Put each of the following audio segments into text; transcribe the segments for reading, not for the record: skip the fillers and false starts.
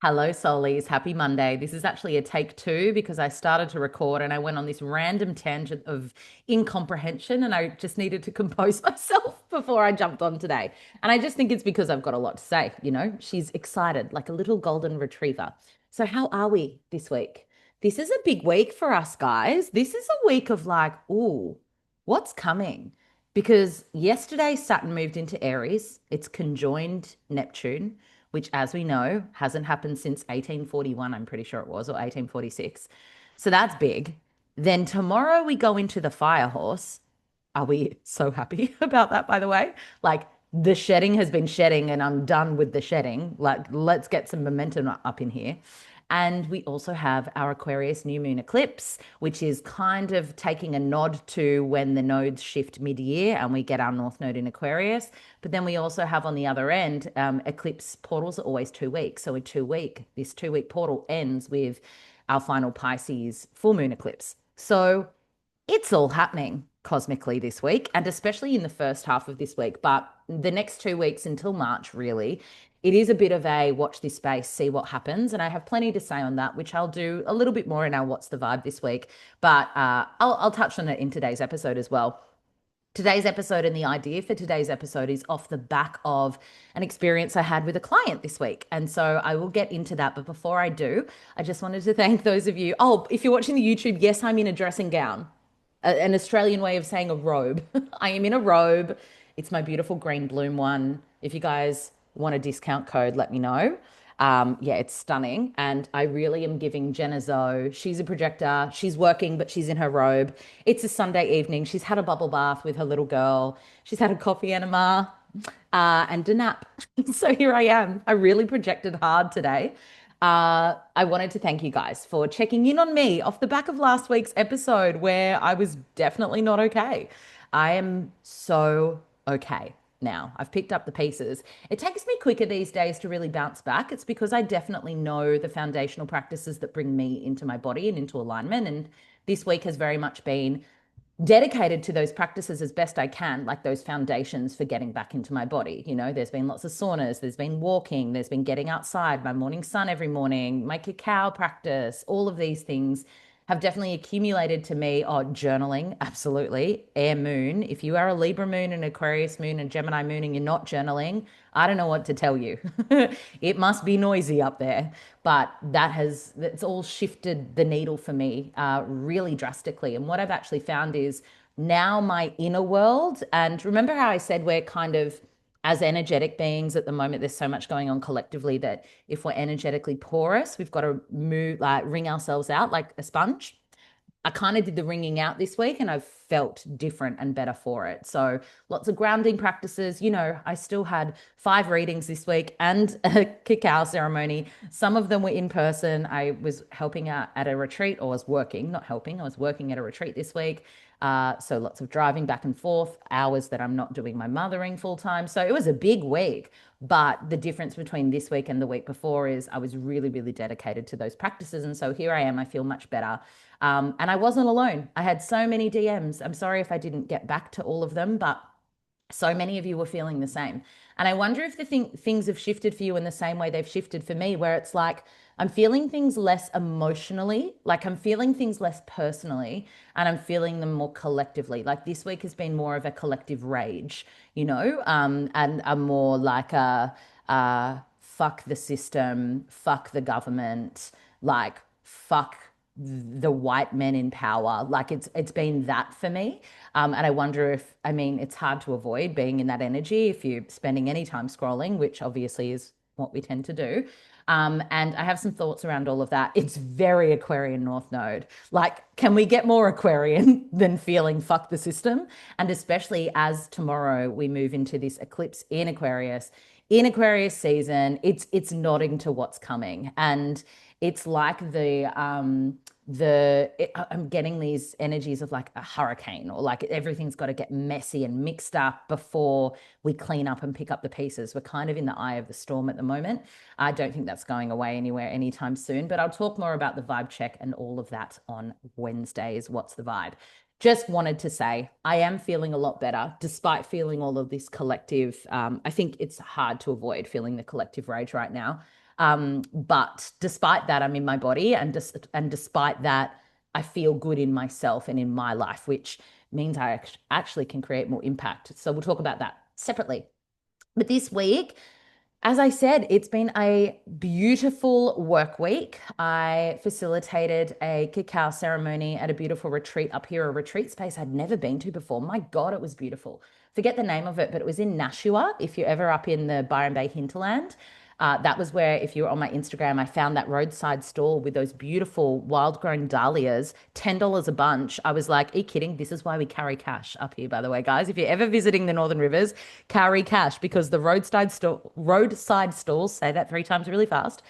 Hello, Solies. Happy Monday. This is actually a take two because I started to record and I went on this random tangent of incomprehension and I just needed to compose myself before I jumped on today. And I just think it's because I've got a lot to say. She's excited like a little golden retriever. So, how are we this week? This is a big week for us, guys. This is a week of like, ooh, what's coming? Because yesterday Saturn moved into Aries, it's conjoined Neptune, which, as we know, hasn't happened since 1841, I'm pretty sure it was, or 1846. So that's big. Then tomorrow we go into the fire horse. Are we so happy about that, by the way? Like, the shedding has been shedding and I'm done with the shedding. Like, let's get some momentum up in here. And we also have our Aquarius new moon eclipse, which is kind of taking a nod to when the nodes shift mid-year and we get our North Node in Aquarius. But then we also have on the other end, eclipse portals are always 2 weeks. So this 2 week portal ends with our final Pisces full moon eclipse. So it's all happening cosmically this week, and especially in the first half of this week. But the next 2 weeks until March, really, it is a bit of a watch this space, see what happens. And I have plenty to say on that, which I'll do a little bit more in our What's the Vibe this week. But I'll touch on it in today's episode as well. Today's episode and the idea for today's episode is off the back of an experience I had with a client this week. And so I will get into that. But before I do, I just wanted to thank those of you. Oh, if you're watching the YouTube, yes, I'm in a dressing gown, an Australian way of saying a robe. I am in a robe. It's my beautiful green bloom one. If you guys want a discount code, let me know. Yeah, it's stunning. And I really am giving Jenna Zoe. She's a projector. She's working, but she's in her robe. It's a Sunday evening. She's had a bubble bath with her little girl. She's had a coffee enema and a nap. So here I am. I really projected hard today. I wanted to thank you guys for checking in on me off the back of last week's episode where I was definitely not okay. I am so okay now. I've picked up the pieces. It takes me quicker these days to really bounce back. It's because I definitely know the foundational practices that bring me into my body and into alignment. And this week has very much been dedicated to those practices as best I can, like those foundations for getting back into my body. There's been lots of saunas, there's been walking, there's been getting outside, my morning sun every morning, my cacao practice, all of these things have definitely accumulated to me. Oh, journaling, absolutely. Air moon. If you are a Libra moon, an Aquarius moon, and Gemini moon, and you're not journaling, I don't know what to tell you. It must be noisy up there. But that's all shifted the needle for me really drastically. And what I've actually found is now my inner world, and remember how I said we're kind of as energetic beings at the moment, there's so much going on collectively that if we're energetically porous, we've got to move, like wring ourselves out like a sponge. I kind of did the ringing out this week and I've felt different and better for it. So lots of grounding practices. I still had 5 readings this week and a cacao ceremony. Some of them were in person. I was helping out at a retreat, or was working, not helping, I was working at a retreat this week. So lots of driving back and forth, hours that I'm not doing my mothering full time. So it was a big week. But the difference between this week and the week before is I was really, really dedicated to those practices. And so here I am. I feel much better. And I wasn't alone. I had so many DMs. I'm sorry if I didn't get back to all of them, but so many of you were feeling the same. And I wonder if things have shifted for you in the same way they've shifted for me, where it's like I'm feeling things less emotionally, like I'm feeling things less personally, and I'm feeling them more collectively. Like this week has been more of a collective rage, and I'm more like fuck the system, fuck the government, like fuck the white men in power. Like it's been that for me. And I wonder if, I mean, it's hard to avoid being in that energy if you're spending any time scrolling, which obviously is what we tend to do. And I have some thoughts around all of that. It's very Aquarian North Node. Like, can we get more Aquarian than feeling fuck the system? And especially as tomorrow we move into this eclipse in Aquarius season, it's nodding to what's coming. And it's like I'm getting these energies of like a hurricane, or like everything's got to get messy and mixed up before we clean up and pick up the pieces. We're kind of in the eye of the storm at the moment. I don't think that's going away anywhere anytime soon, but I'll talk more about the vibe check and all of that on Wednesdays. What's the vibe? Just wanted to say I am feeling a lot better despite feeling all of this collective. I think it's hard to avoid feeling the collective rage right now. But despite that, I'm in my body, and despite that, I feel good in myself and in my life, which means I actually can create more impact. So we'll talk about that separately. But this week, as I said, it's been a beautiful work week. I facilitated a cacao ceremony at a beautiful retreat up here, a retreat space I'd never been to before. My God, it was beautiful. Forget the name of it, but it was in Nashua. If you're ever up in the Byron Bay hinterland, that was where, if you were on my Instagram, I found that roadside stall with those beautiful wild grown dahlias, $10 a bunch. I was like, are you kidding? This is why we carry cash up here, by the way, guys. If you're ever visiting the Northern Rivers, carry cash because the roadside stalls, say that three times really fast,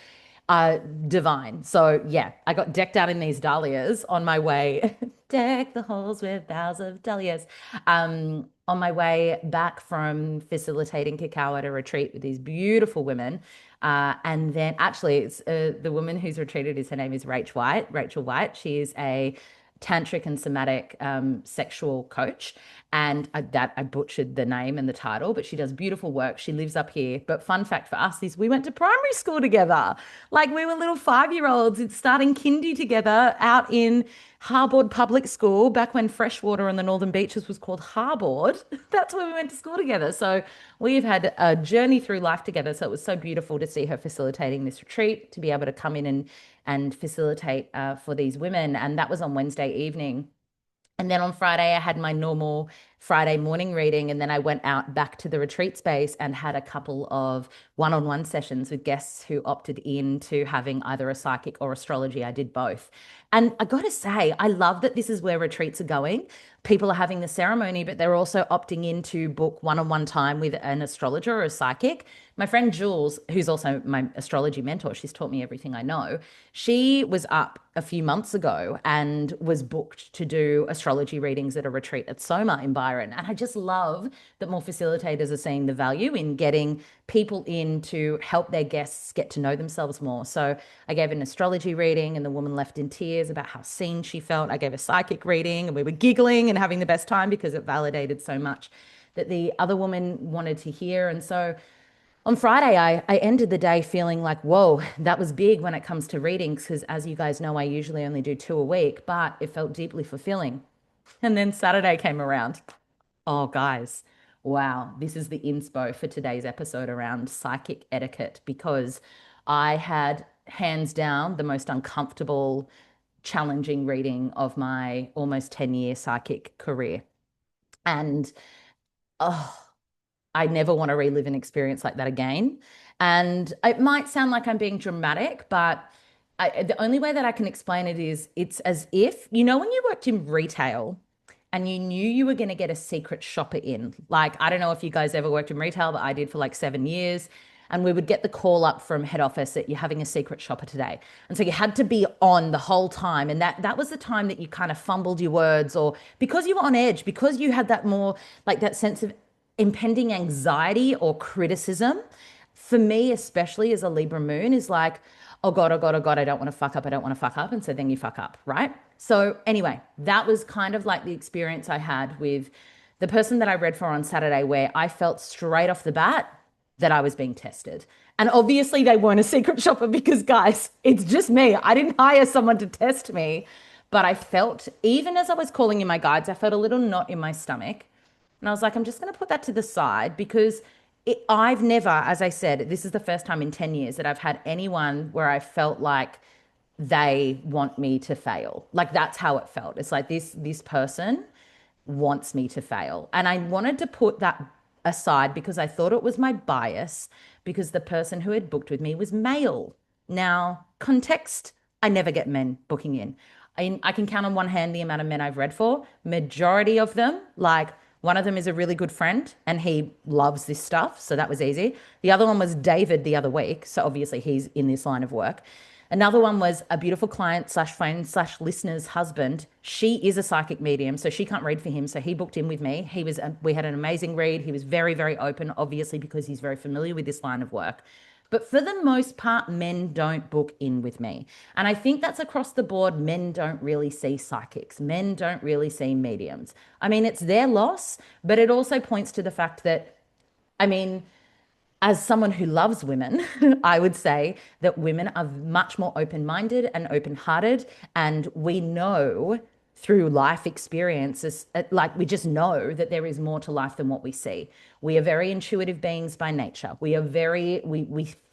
divine. So yeah, I got decked out in these dahlias on my way. Deck the halls with boughs of dahlias. On my way back from facilitating cacao at a retreat with these beautiful women. And then actually, it's the woman who's retreated is her name is Rach White. Rachel White. She is a tantric and somatic sexual coach. And I butchered the name and the title, but she does beautiful work. She lives up here. But fun fact for us is we went to primary school together. Like we were little 5-year-olds. It's starting kindy together out in Harbord Public School back when freshwater on the Northern Beaches was called Harbord. That's where we went to school together. So we've had a journey through life together. So it was so beautiful to see her facilitating this retreat, to be able to come in and facilitate for these women. And that was on Wednesday evening. And then on Friday, I had my normal Friday morning reading. And then I went out back to the retreat space and had a couple of one-on-one sessions with guests who opted in to having either a psychic or astrology. I did both. And I got to say, I love that this is where retreats are going. People are having the ceremony, but they're also opting in to book one-on-one time with an astrologer or a psychic. My friend Jules, who's also my astrology mentor, she's taught me everything I know. She was up a few months ago and was booked to do astrology readings at a retreat at Soma in Byron. And I just love that more facilitators are seeing the value in getting people in to help their guests get to know themselves more. So I gave an astrology reading and the woman left in tears about how seen she felt. I gave a psychic reading and we were giggling and having the best time because it validated so much that the other woman wanted to hear. And so on Friday, I ended the day feeling like, whoa, that was big when it comes to readings, because as you guys know, I usually only do 2 a week, but it felt deeply fulfilling. And then Saturday came around. Oh, guys, wow, this is the inspo for today's episode around psychic etiquette, because I had hands down the most uncomfortable, challenging reading of my almost 10-year psychic career. And oh, I never want to relive an experience like that again. And it might sound like I'm being dramatic, but the only way that I can explain it is it's as if, when you worked in retail and you knew you were going to get a secret shopper in. Like, I don't know if you guys ever worked in retail, but I did for like 7 years. And we would get the call up from head office that you're having a secret shopper today. And so you had to be on the whole time. And that was the time that you kind of fumbled your words, or because you were on edge, because you had that more like that sense of impending anxiety or criticism. For me, especially as a Libra moon, is like, oh God, oh God, oh God, I don't want to fuck up. I don't want to fuck up. And so then you fuck up, right? So anyway, that was kind of like the experience I had with the person that I read for on Saturday, where I felt straight off the bat that I was being tested. And obviously they weren't a secret shopper because, guys, it's just me. I didn't hire someone to test me. But I felt, even as I was calling in my guides, I felt a little knot in my stomach. And I was like, I'm just going to put that to the side because I've never, as I said, this is the first time in 10 years that I've had anyone where I felt like they want me to fail. Like that's how it felt. It's like this person wants me to fail. And I wanted to put that aside because I thought it was my bias, because the person who had booked with me was male. Now, context, I never get men booking in. I can count on one hand the amount of men I've read for. Majority of them, like one of them is a really good friend and he loves this stuff. So that was easy. The other one was David the other week. So obviously he's in this line of work. Another one was a beautiful client slash friend slash listener's husband. She is a psychic medium, so she can't read for him. So he booked in with me. We had an amazing read. He was very, very open, obviously, because he's very familiar with this line of work. But for the most part, men don't book in with me. And I think that's across the board. Men don't really see psychics, men don't really see mediums. I mean, it's their loss, but it also points to the fact that, I mean, as someone who loves women, I would say that women are much more open minded and open hearted. And we know through life experiences, like we just know that there is more to life than what we see. We are very intuitive beings by nature. We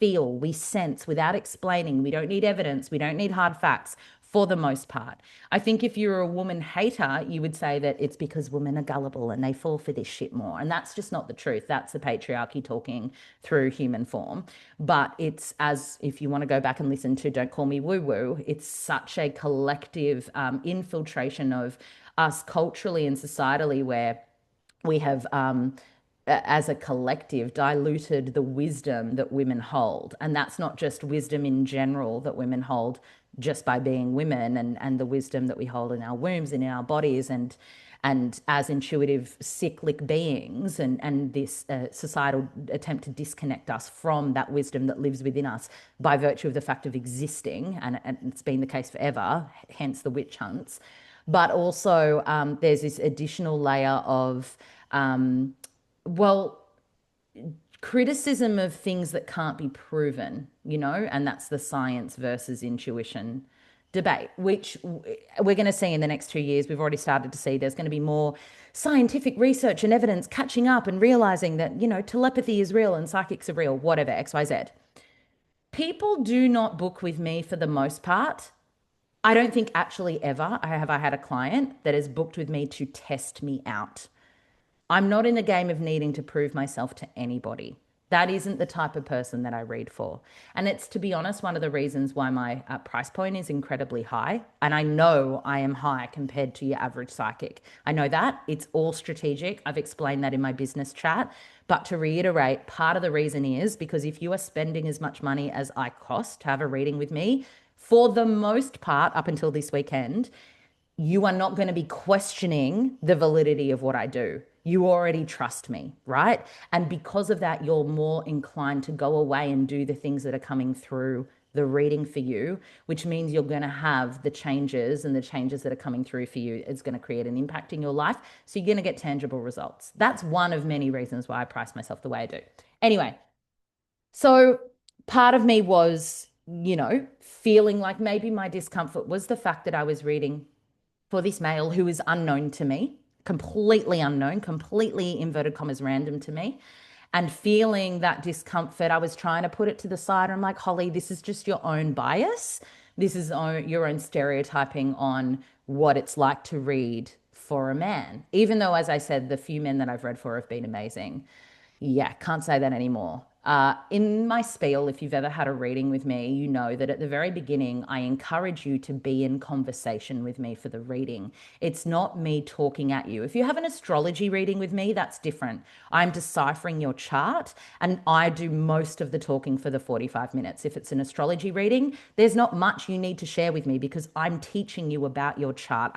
feel, we sense without explaining. We don't need evidence. We don't need hard facts for the most part. I think if you're a woman hater, you would say that it's because women are gullible and they fall for this shit more. And that's just not the truth. That's the patriarchy talking through human form. But it's, as if you want to go back and listen to Don't Call Me Woo Woo, it's such a collective infiltration of us culturally and societally where we have as a collective diluted the wisdom that women hold, and that's not just wisdom in general that women hold just by being women, and the wisdom that we hold in our wombs and in our bodies, and as intuitive cyclic beings, and this societal attempt to disconnect us from that wisdom that lives within us by virtue of the fact of existing, and it's been the case forever, hence the witch hunts. But also there's this additional layer of well, criticism of things that can't be proven, and that's the science versus intuition debate, which we're going to see in the next 2 years. We've already started to see there's going to be more scientific research and evidence catching up and realizing that, telepathy is real and psychics are real, whatever, XYZ. People do not book with me for the most part. I don't think actually ever have I had a client that has booked with me to test me out. I'm not in the game of needing to prove myself to anybody. That isn't the type of person that I read for. And it's, to be honest, one of the reasons why my price point is incredibly high. And I know I am high compared to your average psychic. I know that. It's all strategic. I've explained that in my business chat. But to reiterate, part of the reason is because if you are spending as much money as I cost to have a reading with me, for the most part, up until this weekend, you are not going to be questioning the validity of what I do. You already trust me, right? And because of that, you're more inclined to go away and do the things that are coming through the reading for you, which means you're going to have the changes, and the changes that are coming through for you is going to create an impact in your life. So you're going to get tangible results. That's one of many reasons why I price myself the way I do. Anyway, so part of me was, feeling like maybe my discomfort was the fact that I was reading for this male who is unknown to me, completely unknown, completely inverted commas random to me, and feeling that discomfort. I was trying to put it to the side. I'm like, Holly, this is just your own bias. This is your own stereotyping on what it's like to read for a man. Even though, as I said, the few men that I've read for have been amazing. Yeah, can't say that anymore. In my spiel, if you've ever had a reading with me, you know that at the very beginning, I encourage you to be in conversation with me for the reading. It's not me talking at you. If you have an astrology reading with me, that's different. I'm deciphering your chart and I do most of the talking for the 45 minutes. If it's an astrology reading, there's not much you need to share with me because I'm teaching you about your chart.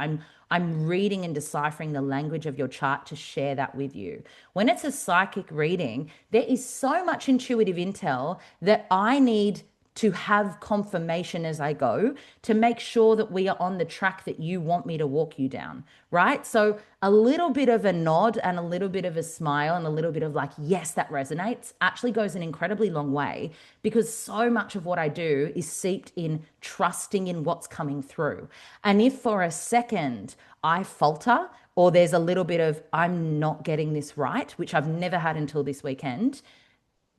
I'm reading and deciphering the language of your chart to share that with you. When it's a psychic reading, there is so much intuitive intel that I need to have confirmation as I go to make sure that we are on the track that you want me to walk you down, right? So a little bit of a nod and a little bit of a smile and a little bit of like, yes, that resonates actually goes an incredibly long way, because so much of what I do is seeped in trusting in what's coming through. And if for a second I falter, or there's a little bit of, I'm not getting this right, which I've never had until this weekend,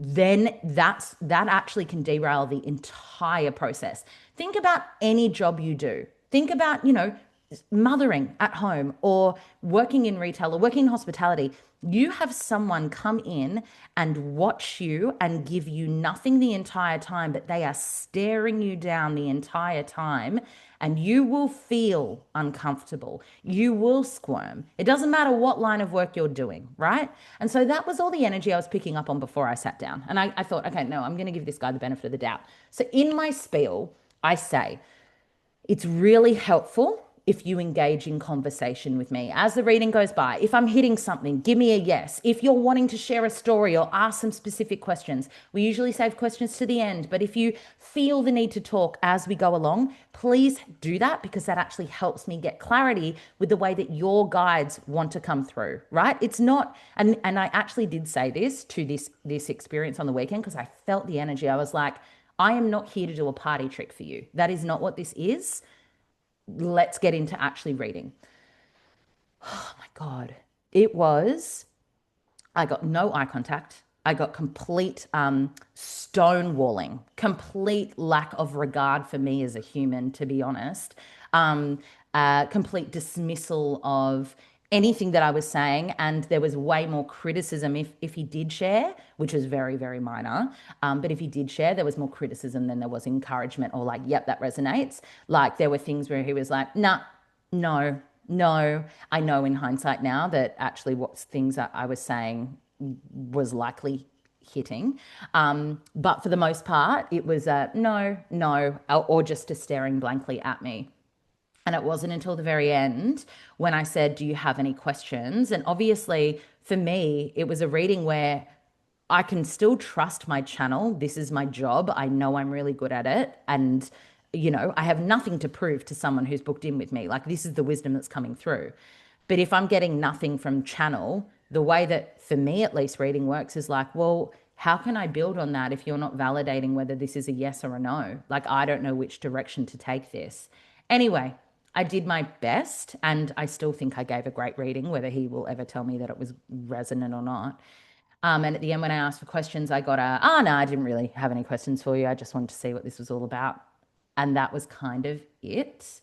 then that actually can derail the entire process. Think about any job you do. Think about, mothering at home or working in retail or working in hospitality. You have someone come in and watch you and give you nothing the entire time, but they are staring you down the entire time, and you will feel uncomfortable. You will squirm. It doesn't matter what line of work you're doing, right? And so that was all the energy I was picking up on before I sat down. And I thought, okay, no, I'm going to give this guy the benefit of the doubt. So in my spiel, I say, it's really helpful if you engage in conversation with me. As the reading goes by, if I'm hitting something, give me a yes. If you're wanting to share a story or ask some specific questions, we usually save questions to the end. But if you feel the need to talk as we go along, please do that because that actually helps me get clarity with the way that your guides want to come through, right? It's not, and I actually did say this to this experience on the weekend because I felt the energy. I was like, I am not here to do a party trick for you. That is not what this is. Let's get into actually reading. Oh my God. It was, I got no eye contact. I got complete stonewalling, complete lack of regard for me as a human, to be honest. Complete dismissal of anything that I was saying. And there was way more criticism if he did share, which was very, very minor. But if he did share, there was more criticism than there was encouragement or like, yep, that resonates. Like there were things where he was like, nah, no, no. I know in hindsight now that actually what things that I was saying was likely hitting. But for the most part, it was a no, no, or just a staring blankly at me. And it wasn't until the very end when I said, do you have any questions? And obviously, for me, it was a reading where I can still trust my channel. This is my job. I know I'm really good at it. And, I have nothing to prove to someone who's booked in with me. Like, this is the wisdom that's coming through. But if I'm getting nothing from channel, the way that, for me at least, reading works is like, well, how can I build on that if you're not validating whether this is a yes or a no? Like, I don't know which direction to take this. Anyway, I did my best, and I still think I gave a great reading, whether he will ever tell me that it was resonant or not. And at the end, when I asked for questions, I got no, I didn't really have any questions for you. I just wanted to see what this was all about. And that was kind of it.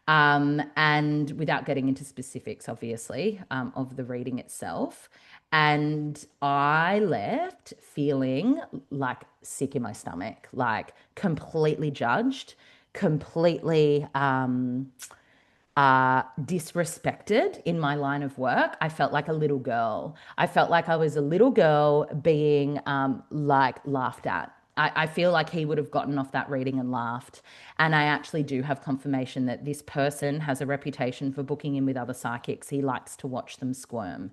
And without getting into specifics, obviously, of the reading itself. And I left feeling like sick in my stomach, like completely judged, completely disrespected in my line of work. I felt like a little girl. I felt like I was a little girl being like laughed at. I feel like he would have gotten off that reading and laughed. And I actually do have confirmation that this person has a reputation for booking in with other psychics. He likes to watch them squirm.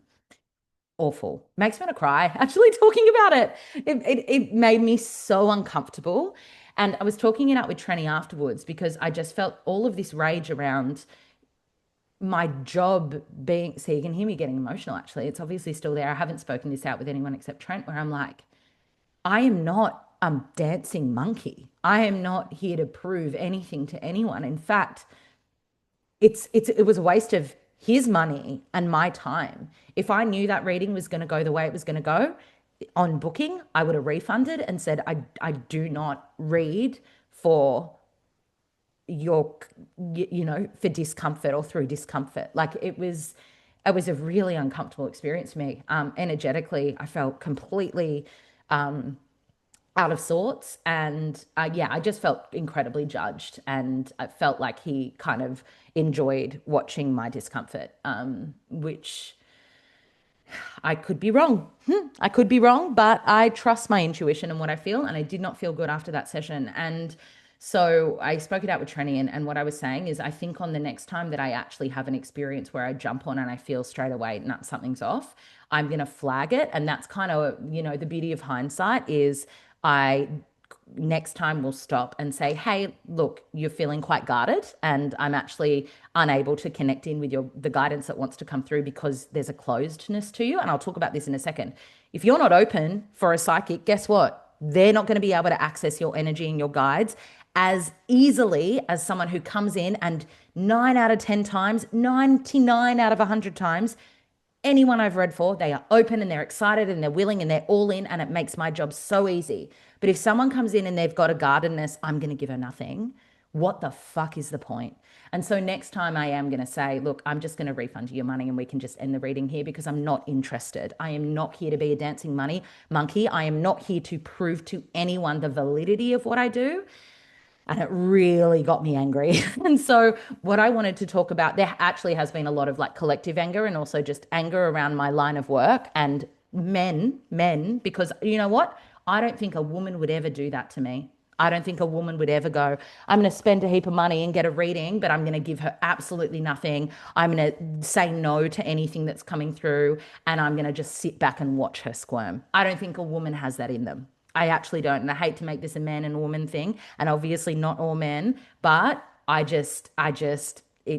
Awful. Makes me want to cry actually talking about it. It made me so uncomfortable. And I was talking it out with Trenny afterwards because I just felt all of this rage around my job being, so you can hear me getting emotional actually. It's obviously still there. I haven't spoken this out with anyone except Trent, where I'm like, I am not a dancing monkey. I am not here to prove anything to anyone. In fact, it was a waste of his money and my time. If I knew that reading was going to go the way it was going to go on booking, I would have refunded and said, I do not read for your, for discomfort or through discomfort. Like it was a really uncomfortable experience for me. Energetically, I felt completely out of sorts. And yeah, I just felt incredibly judged. And I felt like he kind of enjoyed watching my discomfort, which I could be wrong. I could be wrong, but I trust my intuition and what I feel. And I did not feel good after that session. And so I spoke it out with Trenny. And what I was saying is, I think on the next time that I actually have an experience where I jump on and I feel straight away, nah, something's off, I'm going to flag it. And that's kind of, the beauty of hindsight is I next time will stop and say, hey, look, you're feeling quite guarded and I'm actually unable to connect in with the guidance that wants to come through because there's a closedness to you. And I'll talk about this in a second. If you're not open for a psychic, guess what? They're not going to be able to access your energy and your guides as easily as someone who comes in and 9 out of 10 times, 99 out of 100 times, anyone I've read for, they are open and they're excited and they're willing and they're all in, and it makes my job so easy. But if someone comes in and they've got a guardedness, I'm going to give her nothing. What the fuck is the point? And so next time I am going to say, look, I'm just going to refund you your money and we can just end the reading here because I'm not interested. I am not here to be a dancing money monkey. I am not here to prove to anyone the validity of what I do. And it really got me angry. And so what I wanted to talk about, there actually has been a lot of like collective anger and also just anger around my line of work and men, because you know what? I don't think a woman would ever do that to me. I don't think a woman would ever go, I'm going to spend a heap of money and get a reading, but I'm going to give her absolutely nothing. I'm going to say no to anything that's coming through, and I'm going to just sit back and watch her squirm. I don't think a woman has that in them. I actually don't. And I hate to make this a man and woman thing, and obviously not all men, but it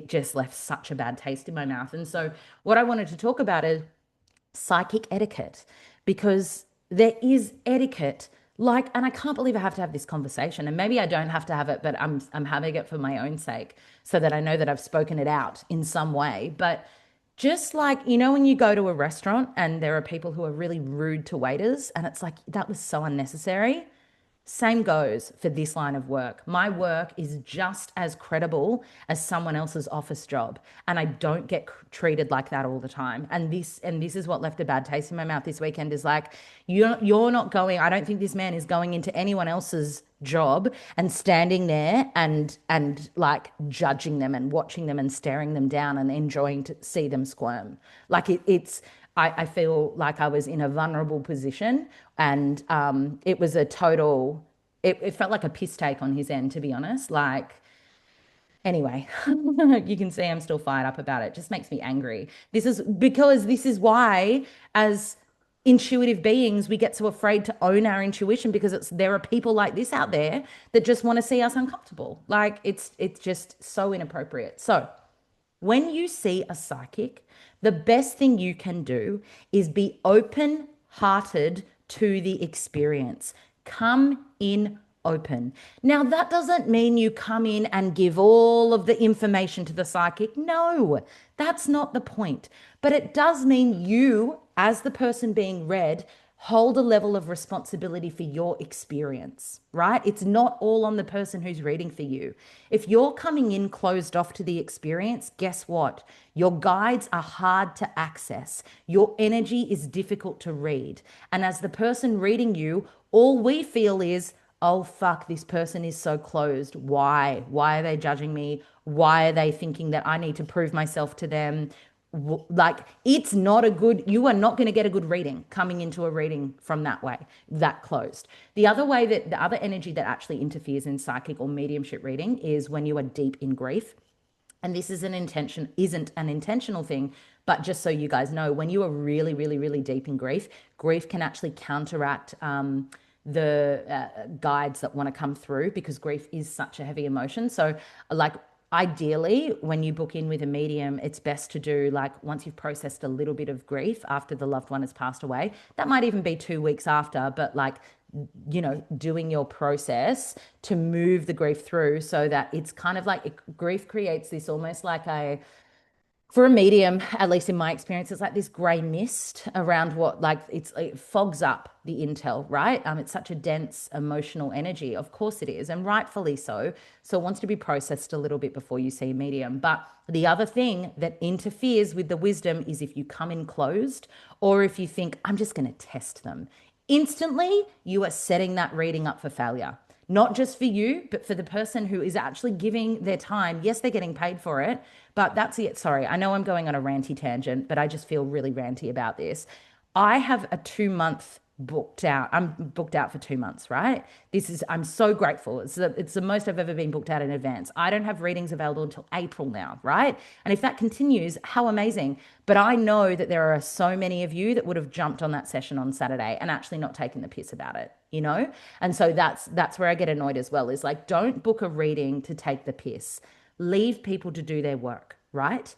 just left such a bad taste in my mouth. And so, what I wanted to talk about is psychic etiquette because there is etiquette like, and I can't believe I have to have this conversation, and maybe I don't have to have it, but I'm having it for my own sake so that I know that I've spoken it out in some way. But just like, when you go to a restaurant and there are people who are really rude to waiters, and it's like, that was so unnecessary. Same goes for this line of work. My work is just as credible as someone else's office job, and I don't get treated like that all the time. And this is what left a bad taste in my mouth this weekend is like you're not going. I don't think this man is going into anyone else's job and standing there and like judging them and watching them and staring them down and enjoying to see them squirm. Like it's I feel like I was in a vulnerable position, and it was a total. It felt like a piss take on his end, to be honest. Like, anyway, you can see I'm still fired up about it. It just makes me angry. This is why, as intuitive beings, we get so afraid to own our intuition because there are people like this out there that just want to see us uncomfortable. Like, it's just so inappropriate. So when you see a psychic, the best thing you can do is be open hearted to the experience. Come in open. Now, that doesn't mean you come in and give all of the information to the psychic. No, that's not the point. But it does mean you, as the person being read, hold a level of responsibility for your experience, right? It's not all on the person who's reading for you. If you're coming in closed off to the experience, guess what? Your guides are hard to access. Your energy is difficult to read. And as the person reading you, all we feel is, oh, fuck, this person is so closed. Why? Why are they judging me? Why are they thinking that I need to prove myself to them? Like, it's not a good, you are not going to get a good reading coming into a reading from that way, that closed. The other way, that the other energy that actually interferes in psychic or mediumship reading is when you are deep in grief. And this isn't an intentional thing, but just so you guys know, when you are really, really, really deep in grief, grief can actually counteract the guides that want to come through, because grief is such a heavy emotion. So, like, ideally, when you book in with a medium, it's best to do, like, once you've processed a little bit of grief after the loved one has passed away. That might even be 2 weeks after, but like, doing your process to move the grief through so that it's kind of like grief creates this almost like for a medium, at least in my experience, it's like this gray mist around what, like, it fogs up the intel, right? It's such a dense emotional energy. Of course it is, and rightfully so. So it wants to be processed a little bit before you see a medium. But the other thing that interferes with the wisdom is if you come in closed, or if you think, I'm just going to test them. Instantly, you are setting that reading up for failure. Not just for you, but for the person who is actually giving their time. Yes, they're getting paid for it, but that's it. Sorry, I know I'm going on a ranty tangent, but I just feel really ranty about this. I have a 2 month booked out. I'm booked out for 2 months, right? I'm so grateful. It's the most I've ever been booked out in advance. I don't have readings available until April now, right? And if that continues, how amazing. But I know that there are so many of you that would have jumped on that session on Saturday and actually not taken the piss about it, you know? And so that's where I get annoyed as well, is like, don't book a reading to take the piss. Leave people to do their work, right?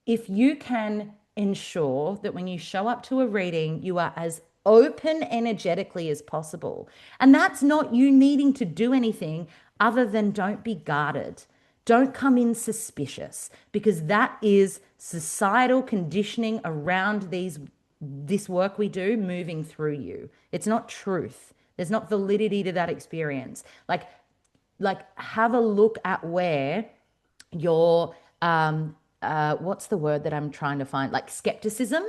If you can ensure that when you show up to a reading, you are as open energetically as possible. And that's not you needing to do anything other than don't be guarded. Don't come in suspicious, because that is societal conditioning around this work we do moving through you. It's not truth. There's not validity to that experience. Like have a look at where your what's the word that I'm trying to find? Like skepticism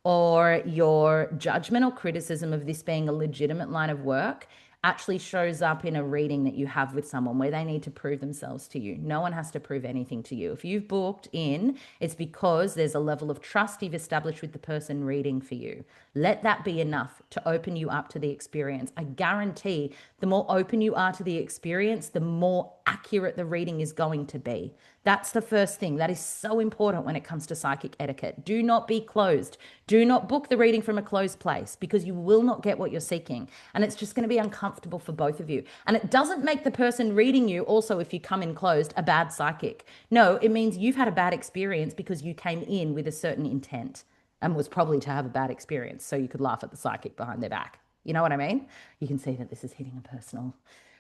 or your judgment or criticism of this being a legitimate line of work actually shows up in a reading that you have with someone where they need to prove themselves to you. No one has to prove anything to you. If you've booked in, it's because there's a level of trust you've established with the person reading for you. Let that be enough to open you up to the experience. I guarantee the more open you are to the experience, the more accurate the reading is going to be. That's the first thing. That is so important when it comes to psychic etiquette. Do not be closed. Do not book the reading from a closed place because you will not get what you're seeking. And it's just going to be uncomfortable for both of you. And it doesn't make the person reading you, also, if you come in closed, a bad psychic. No, it means you've had a bad experience because you came in with a certain intent and was probably to have a bad experience so you could laugh at the psychic behind their back. You know what I mean? You can see that this is hitting a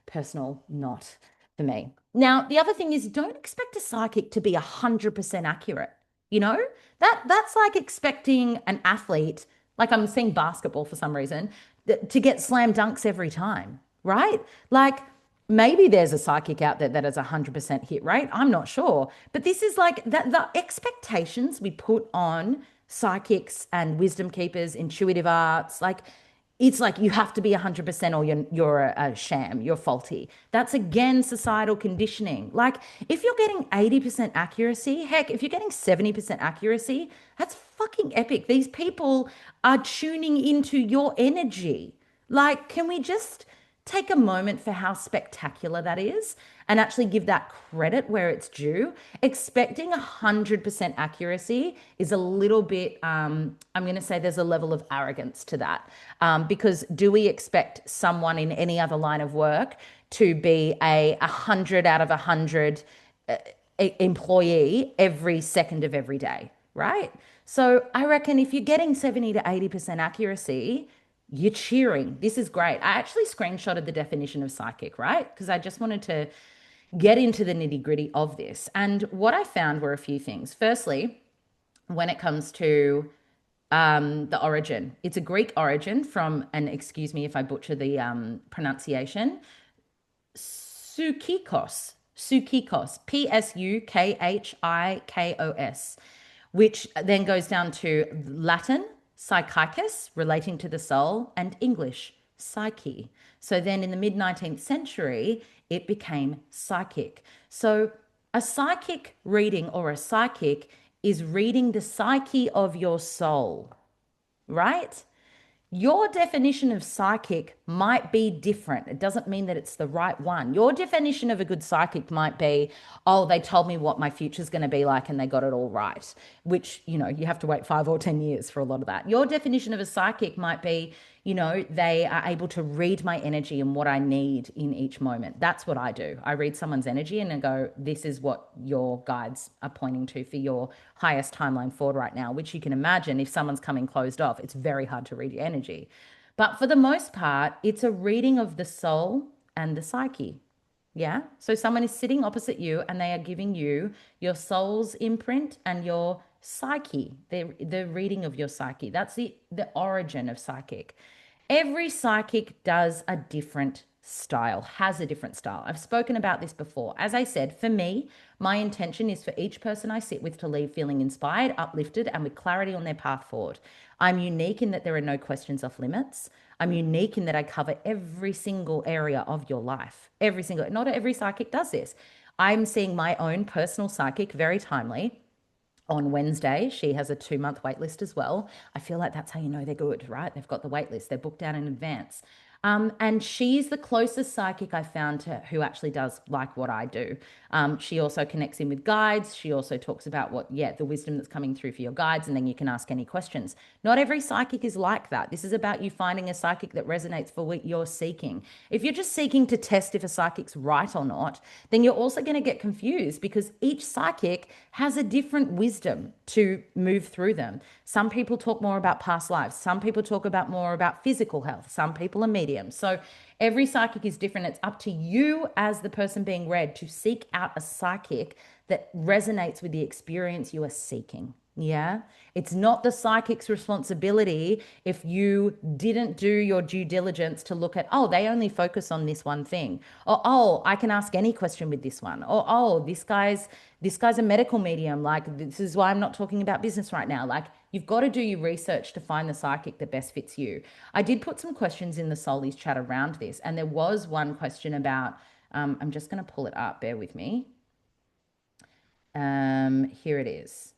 personal knot for me. Now, the other thing is don't expect a psychic to be 100% accurate. You know, that's like expecting an athlete, like I'm seeing basketball for some reason, to get slam dunks every time, right? Like maybe there's a psychic out there that has 100% hit rate. I'm not sure. But this is like that the expectations we put on psychics and wisdom keepers, intuitive arts, like it's like you have to be 100% or you're a sham, you're faulty. That's again societal conditioning. Like if you're getting 80% accuracy, heck, if you're getting 70% accuracy, that's fucking epic. These people are tuning into your energy. Like, can we just take a moment for how spectacular that is and actually give that credit where it's due? Expecting 100% accuracy is a little bit, I'm going to say there's a level of arrogance to that. Because do we expect someone in any other line of work to be a 100 out of 100 employee every second of every day, right? So I reckon if you're getting 70 to 80% accuracy, you're cheering. This is great. I actually screenshotted the definition of psychic, right? Because I just wanted to get into the nitty gritty of this. And what I found were a few things. Firstly, when it comes to the origin, it's a Greek origin from, and excuse me if I butcher the pronunciation, Psychikos, Psychikos, P-S-U-K-H-I-K-O-S, which then goes down to Latin, psychikos, relating to the soul, and English, psyche. So then in the mid 19th century, it became psychic. So a psychic reading or a psychic is reading the psyche of your soul, right? Your definition of psychic might be different. It doesn't mean that it's the right one. Your definition of a good psychic might be, oh, they told me what my future's going to be like and they got it all right, which, you know, you have to wait 5 or 10 years for a lot of that. Your definition of a psychic might be, you know, they are able to read my energy and what I need in each moment. That's what I do. I read someone's energy and I go, this is what your guides are pointing to for your highest timeline forward right now, which you can imagine if someone's coming closed off, it's very hard to read your energy. But for the most part, it's a reading of the soul and the psyche. Yeah. So someone is sitting opposite you and they are giving you your soul's imprint and your psyche, the reading of your psyche. That's the origin of psychic. Every psychic does a different style, has a different style. I've spoken about this before. As I said, for me, my intention is for each person I sit with to leave feeling inspired, uplifted, and with clarity on their path forward. I'm unique in that there are no questions off limits. I'm unique in that I cover every single area of your life. Every single, not every psychic does this. I'm seeing my own personal psychic very timely on Wednesday. She has a 2-month wait list as well. I feel like that's how you know they're good, right? They've got the wait list, they're booked out in advance. And she's the closest psychic I found to who actually does like what I do. She also connects in with guides. She also talks about the wisdom that's coming through for your guides, and then you can ask any questions. Not every psychic is like that. This is about you finding a psychic that resonates for what you're seeking. If you're just seeking to test if a psychic's right or not, then you're also going to get confused because each psychic has a different wisdom to move through them. Some people talk more about past lives. Some people talk about more about physical health. Some people are mediums. So every psychic is different. It's up to you as the person being read to seek out a psychic that resonates with the experience you are seeking. Yeah. It's not the psychic's responsibility if you didn't do your due diligence to look at, oh, they only focus on this one thing. Or, oh, I can ask any question with this one. Or, oh, this guy's a medical medium. Like, this is why I'm not talking about business right now. Like, you've got to do your research to find the psychic that best fits you. I did put some questions in the Soulies chat around this, and there was one question about, I'm just going to pull it up, bear with me. Here it is.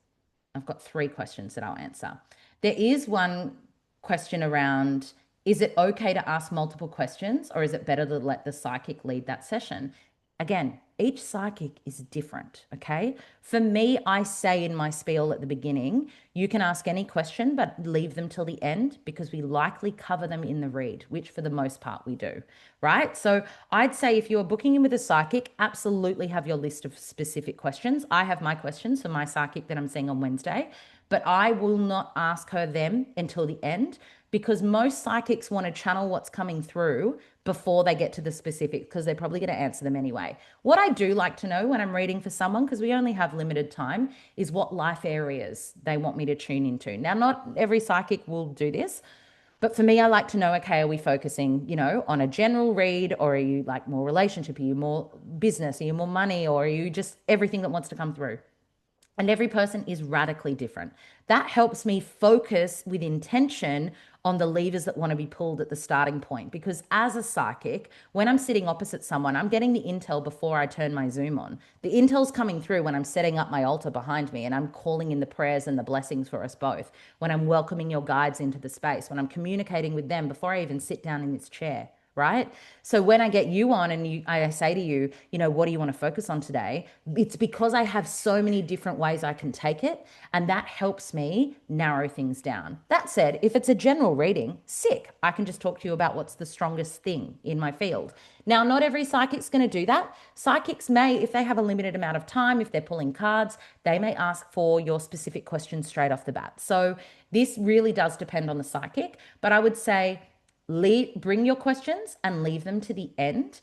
I've got three questions that I'll answer. There is one question around, is it okay to ask multiple questions, or is it better to let the psychic lead that session? Again, each psychic is different, okay? For me, I say in my spiel at the beginning, you can ask any question, but leave them till the end because we likely cover them in the read, which for the most part we do, right? So I'd say if you're booking in with a psychic, absolutely have your list of specific questions. I have my questions for my psychic that I'm seeing on Wednesday, but I will not ask her them until the end because most psychics want to channel what's coming through before they get to the specifics because they're probably going to answer them anyway. What I do like to know when I'm reading for someone, because we only have limited time, is what life areas they want me to tune into. Now, not every psychic will do this, but for me, I like to know, okay, are we focusing, on a general read, or are you like more relationship? Are you more business? Are you more money? Or are you just everything that wants to come through? And every person is radically different. That helps me focus with intention on the levers that want to be pulled at the starting point. Because as a psychic, when I'm sitting opposite someone, I'm getting the intel before I turn my Zoom on. The intel's coming through when I'm setting up my altar behind me and I'm calling in the prayers and the blessings for us both. When I'm welcoming your guides into the space, when I'm communicating with them before I even sit down in this chair. Right. So when I get you on and I say to you, what do you want to focus on today? It's because I have so many different ways I can take it. And that helps me narrow things down. That said, if it's a general reading, sick. I can just talk to you about what's the strongest thing in my field. Now, not every psychic's going to do that. Psychics may, if they have a limited amount of time, if they're pulling cards, they may ask for your specific questions straight off the bat. So this really does depend on the psychic. But I would say, bring your questions and leave them to the end.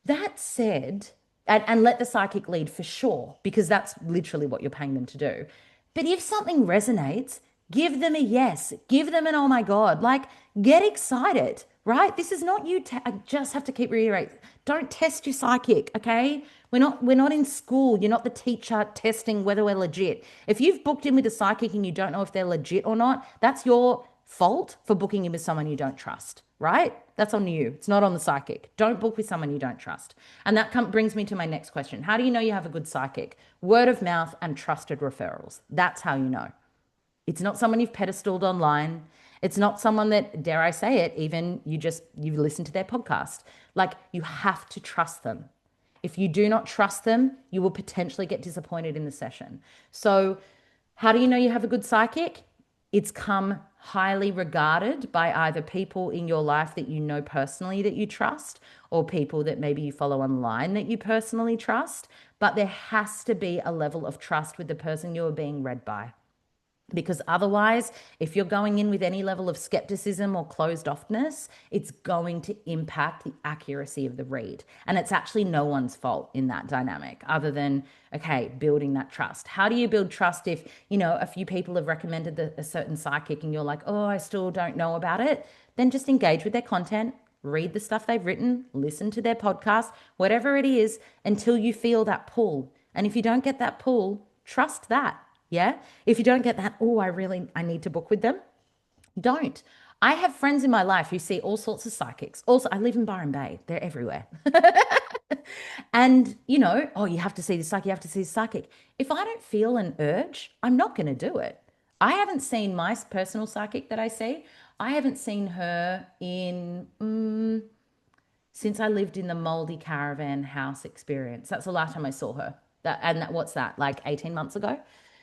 That said, and let the psychic lead for sure, because that's literally what you're paying them to do. But if something resonates, give them a yes, give them an oh my God, like get excited, right? This is not you. I just have to keep reiterating. Don't test your psychic, okay? We're not in school. You're not the teacher testing whether we're legit. If you've booked in with a psychic and you don't know if they're legit or not, that's your fault for booking in with someone you don't trust, right? That's on you. It's not on the psychic. Don't book with someone you don't trust. And that brings me to my next question. How do you know you have a good psychic? Word of mouth and trusted referrals. That's how you know. It's not someone you've pedestaled online. It's not someone that, dare I say it, even you listen to their podcast. Like, you have to trust them. If you do not trust them, you will potentially get disappointed in the session. So how do you know you have a good psychic? It's come highly regarded by either people in your life that you know personally that you trust, or people that maybe you follow online that you personally trust. But there has to be a level of trust with the person you are being read by. Because otherwise, if you're going in with any level of skepticism or closed offness, it's going to impact the accuracy of the read. And it's actually no one's fault in that dynamic other than, okay, building that trust. How do you build trust if, a few people have recommended a certain psychic and you're like, oh, I still don't know about it? Then just engage with their content, read the stuff they've written, listen to their podcast, whatever it is, until you feel that pull. And if you don't get that pull, trust that. Yeah. If you don't get that, oh, I need to book with them. Don't. I have friends in my life who see all sorts of psychics. Also, I live in Byron Bay. They're everywhere. And, oh, you have to see this psychic, you have to see this psychic. If I don't feel an urge, I'm not going to do it. I haven't seen my personal psychic that I see. I haven't seen her since I lived in the Moldy Caravan house experience. That's the last time I saw her. What's that? Like 18 months ago?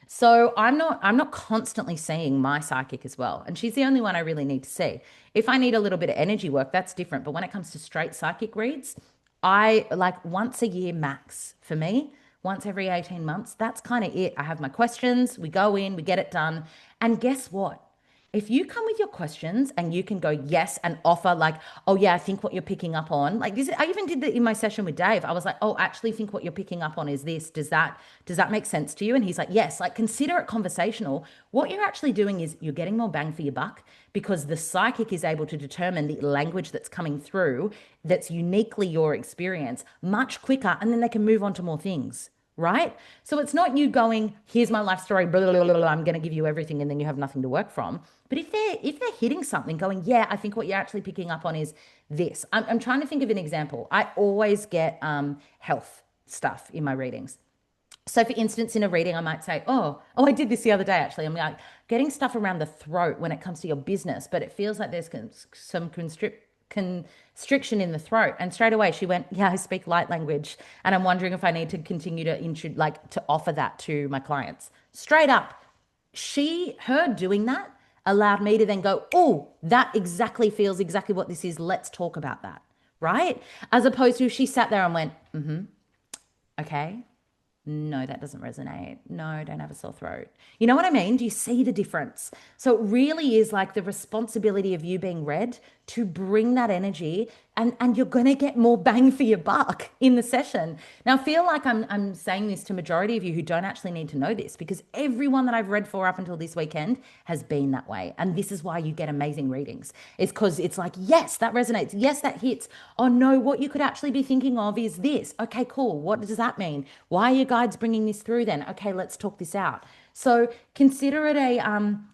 So I'm not constantly seeing my psychic as well. And she's the only one I really need to see. If I need a little bit of energy work, that's different. But when it comes to straight psychic reads, I like once a year max for me, once every 18 months. That's kind of it. I have my questions, we go in, we get it done. And guess what? If you come with your questions and you can go yes and offer like, oh yeah, I think what you're picking up on, like this, I even did that in my session with Dave. I was like, oh, actually think what you're picking up on is this. Does that make sense to you? And he's like, yes, like consider it conversational. What you're actually doing is you're getting more bang for your buck because the psychic is able to determine the language that's coming through that's uniquely your experience much quicker. And then they can move on to more things. right? So it's not you going, here's my life story, blah, blah, blah, blah, I'm going to give you everything and then you have nothing to work from. But if they're hitting something, going, yeah, I think what you're actually picking up on is this. I'm trying to think of an example. I always get health stuff in my readings. So, for instance, in a reading, I might say, I did this the other day actually. I'm like getting stuff around the throat when it comes to your business, but it feels like there's some constriction in the throat. And straight away she went, yeah, I speak light language. And I'm wondering if I need to continue to to offer that to my clients. Straight up, her doing that allowed me to then go, oh, that exactly feels exactly what this is. Let's talk about that. Right. As opposed to if she sat there and went, okay, no, that doesn't resonate. No, don't have a sore throat. You know what I mean? Do you see the difference? So it really is like the responsibility of you being read to bring that energy, and you're going to get more bang for your buck in the session. Now, I feel like I'm saying this to majority of you who don't actually need to know this, because everyone that I've read for up until this weekend has been that way. And this is why you get amazing readings. It's because it's like, yes, that resonates. Yes, that hits. Oh no, what you could actually be thinking of is this. Okay, cool. What does that mean? Why are your guides bringing this through then? Okay, let's talk this out. So consider it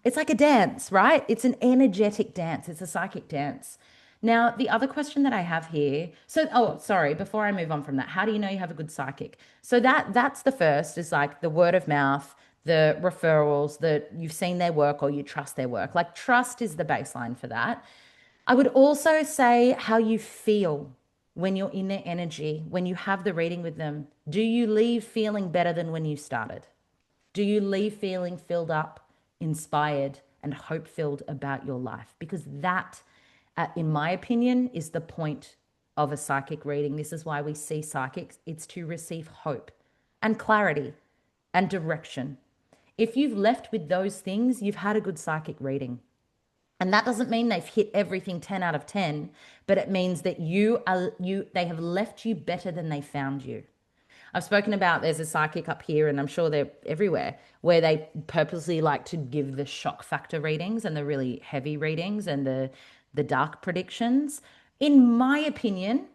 it's like a dance, right? It's an energetic dance. It's a psychic dance. Now, the other question that I have here, sorry, before I move on from that, how do you know you have a good psychic? So that's the first, is like the word of mouth, the referrals, that you've seen their work or you trust their work. Like trust is the baseline for that. I would also say how you feel when you're in their energy, when you have the reading with them. Do you leave feeling better than when you started? Do you leave feeling filled up, inspired, and hope filled about your life? Because that, in my opinion, is the point of a psychic reading. This is why we see psychics. It's to receive hope and clarity and direction. If you've left with those things, you've had a good psychic reading. And that doesn't mean they've hit everything 10 out of 10, but it means that they have left you better than they found you. I've spoken about, there's a psychic up here, and I'm sure they're everywhere, where they purposely like to give the shock factor readings and the really heavy readings and the dark predictions. In my opinion,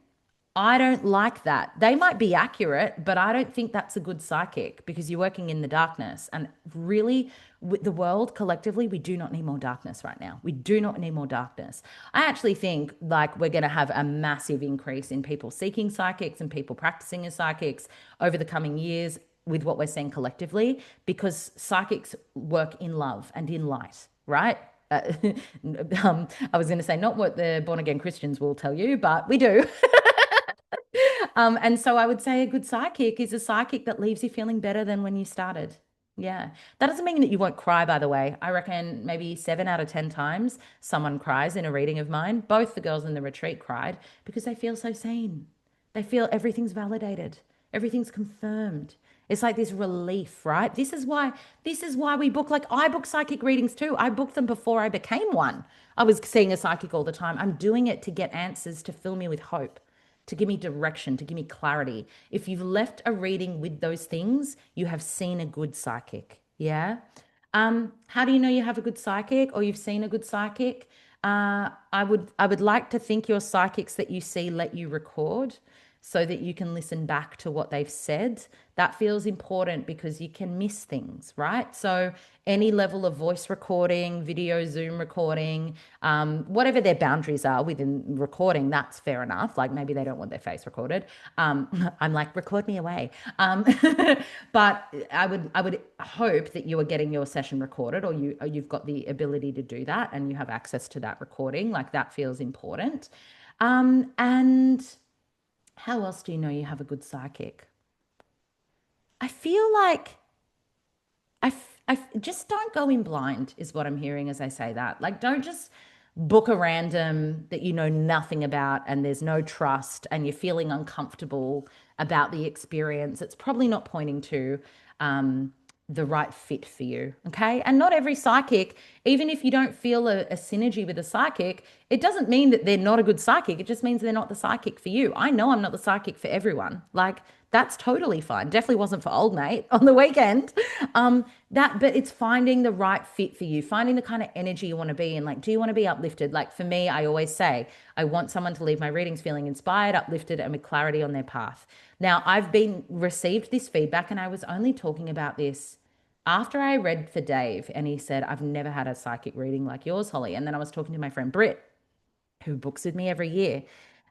I don't like that. They might be accurate, but I don't think that's a good psychic, because you're working in the darkness. And really, with the world collectively, we do not need more darkness right now. We do not need more darkness. I actually think like we're going to have a massive increase in people seeking psychics and people practicing as psychics over the coming years with what we're seeing collectively, because psychics work in love and in light, right? Uh, I was going to say not what the born again Christians will tell you, but we do. And so I would say a good psychic is a psychic that leaves you feeling better than when you started. Yeah. That doesn't mean that you won't cry, by the way. I reckon maybe 7 out of 10 times someone cries in a reading of mine. Both the girls in the retreat cried because they feel so seen. They feel everything's validated, everything's confirmed. It's like this relief, right? This is why we book, like I book psychic readings too. I booked them before I became one. I was seeing a psychic all the time. I'm doing it to get answers, to fill me with hope, to give me direction, to give me clarity. If you've left a reading with those things, you have seen a good psychic. Yeah. How do you know you have a good psychic or you've seen a good psychic? I would like to think your psychics that you see let you record so that you can listen back to what they've said. That feels important because you can miss things, right? So any level of voice recording, video, Zoom recording, whatever their boundaries are within recording, that's fair enough. Like maybe they don't want their face recorded. I'm like, record me away. But I would hope that you are getting your session recorded, or you've got the ability to do that and you have access to that recording. Like that feels important. And how else do you know you have a good psychic? I feel like just don't go in blind, is what I'm hearing as I say that. Like, don't just book a random that you know nothing about and there's no trust and you're feeling uncomfortable about the experience. It's probably not pointing to the right fit for you. Okay. And not every psychic, even if you don't feel a synergy with a psychic, It doesn't mean that they're not a good psychic. It just means they're not the psychic for you. I know I'm not the psychic for everyone. Like, that's totally fine. Definitely wasn't for old mate on the weekend. But it's finding the right fit for you, finding the kind of energy you want to be in. Like, do you want to be uplifted? Like for me, I always say I want someone to leave my readings feeling inspired, uplifted, and with clarity on their path. Now, I've been received this feedback, and I was only talking about this after I read for Dave, and he said, I've never had a psychic reading like yours, Holly. And then I was talking to my friend Britt, who books with me every year.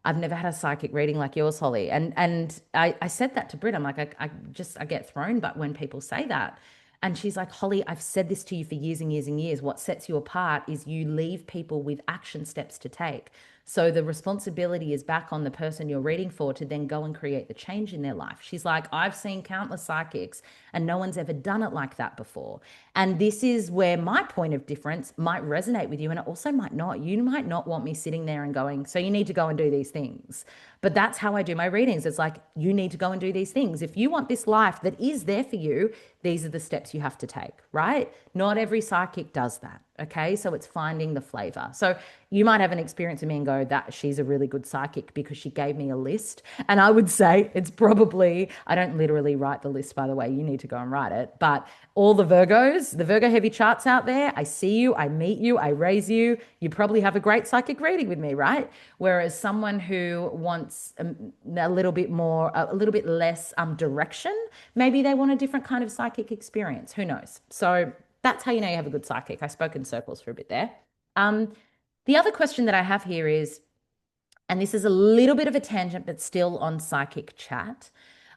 I've never had a psychic reading like yours, Holly. And I said that to Britt. I'm like, I get thrown, but when people say that. And she's like, Holly, I've said this to you for years and years and years. What sets you apart is you leave people with action steps to take. So the responsibility is back on the person you're reading for to then go and create the change in their life. She's like, I've seen countless psychics and no one's ever done it like that before. And this is where my point of difference might resonate with you, and it also might not. You might not want me sitting there and going, so you need to go and do these things. But that's how I do my readings. It's like, you need to go and do these things. If you want this life that is there for you, these are the steps you have to take, right? Not every psychic does that. Okay. So it's finding the flavor. So you might have an experience of me and go, that she's a really good psychic because she gave me a list. And I would say it's probably, I don't literally write the list, by the way. You need to go and write it. But all the Virgos, the Virgo heavy charts out there, I see you, I meet you, I raise you. You probably have a great psychic reading with me, right? Whereas someone who wants a little bit more, a little bit less direction, maybe they want a different kind of psychic experience. Who knows? So that's how you know you have a good psychic. I spoke in circles for a bit there. Um, the other question that I have here is, and this is a little bit of a tangent, but still on psychic chat.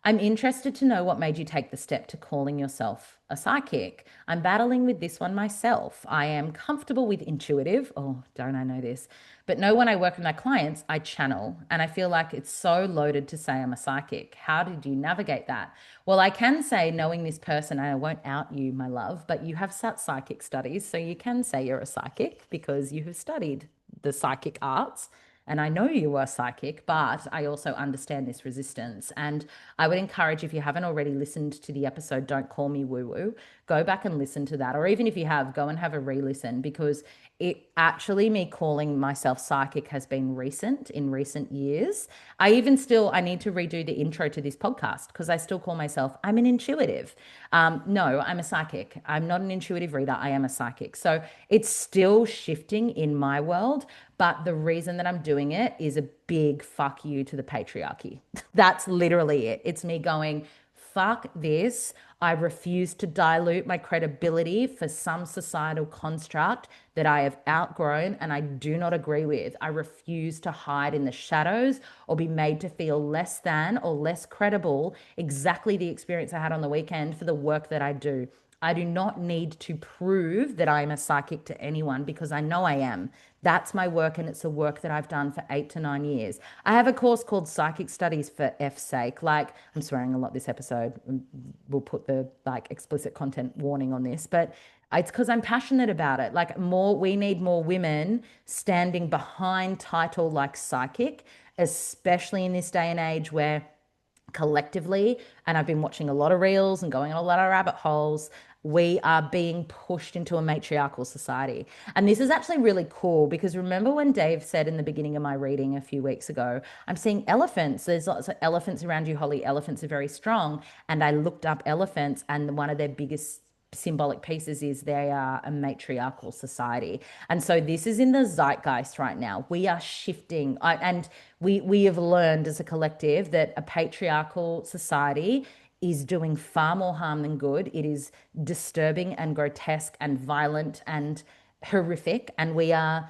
I'm interested to know what made you take the step to calling yourself a psychic. I'm battling with this one myself. I am comfortable with intuitive. Oh, don't I know this? But know when I work with my clients, I channel, and I feel like it's so loaded to say I'm a psychic. How did you navigate that? Well, I can say, knowing this person, and I won't out you, my love, but you have sat psychic studies, so you can say you're a psychic because you have studied the psychic arts. And I know you are psychic, but I also understand this resistance. And I would encourage, if you haven't already listened to the episode, Don't Call Me Woo Woo, go back and listen to that. Or even if you have, go and have a re listen, because it actually, me calling myself psychic has been recent, in recent years. I need to redo the intro to this podcast because I still call myself, I'm an intuitive. No, I'm a psychic. I'm not an intuitive reader. I am a psychic. So it's still shifting in my world. But the reason that I'm doing it is a big fuck you to the patriarchy. That's literally it. It's me going, fuck this. I refuse to dilute my credibility for some societal construct that I have outgrown and I do not agree with. I refuse to hide in the shadows or be made to feel less than or less credible. Exactly the experience I had on the weekend for the work that I do. I do not need to prove that I am a psychic to anyone because I know I am. That's my work, and it's a work that I've done for 8 to 9 years. I have a course called Psychic Studies for F's sake. Like, I'm swearing a lot this episode. We'll put the like explicit content warning on this, but it's because I'm passionate about it. Like, we need more women standing behind title like psychic, especially in this day and age where collectively, and I've been watching a lot of reels and going on a lot of rabbit holes, we are being pushed into a matriarchal society. And this is actually really cool because remember when Dave said in the beginning of my reading a few weeks ago, I'm seeing elephants. There's lots of elephants around you, Holly. Elephants are very strong. And I looked up elephants, and one of their biggest symbolic pieces is they are a matriarchal society. And so this is in the zeitgeist right now. We are shifting, and we have learned as a collective that a patriarchal society is doing far more harm than good. It is disturbing and grotesque and violent and horrific. And we are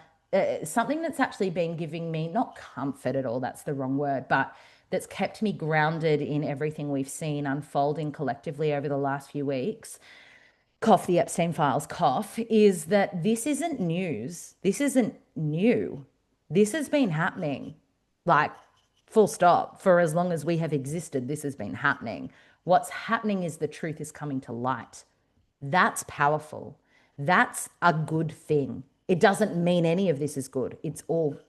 something that's actually been giving me not comfort at all, that's the wrong word, but that's kept me grounded in everything we've seen unfolding collectively over the last few weeks, cough the Epstein files, cough, is that this isn't news. This isn't new. This has been happening, like, full stop. For as long as we have existed, this has been happening. What's happening is the truth is coming to light. That's powerful. That's a good thing. It doesn't mean any of this is good. It's all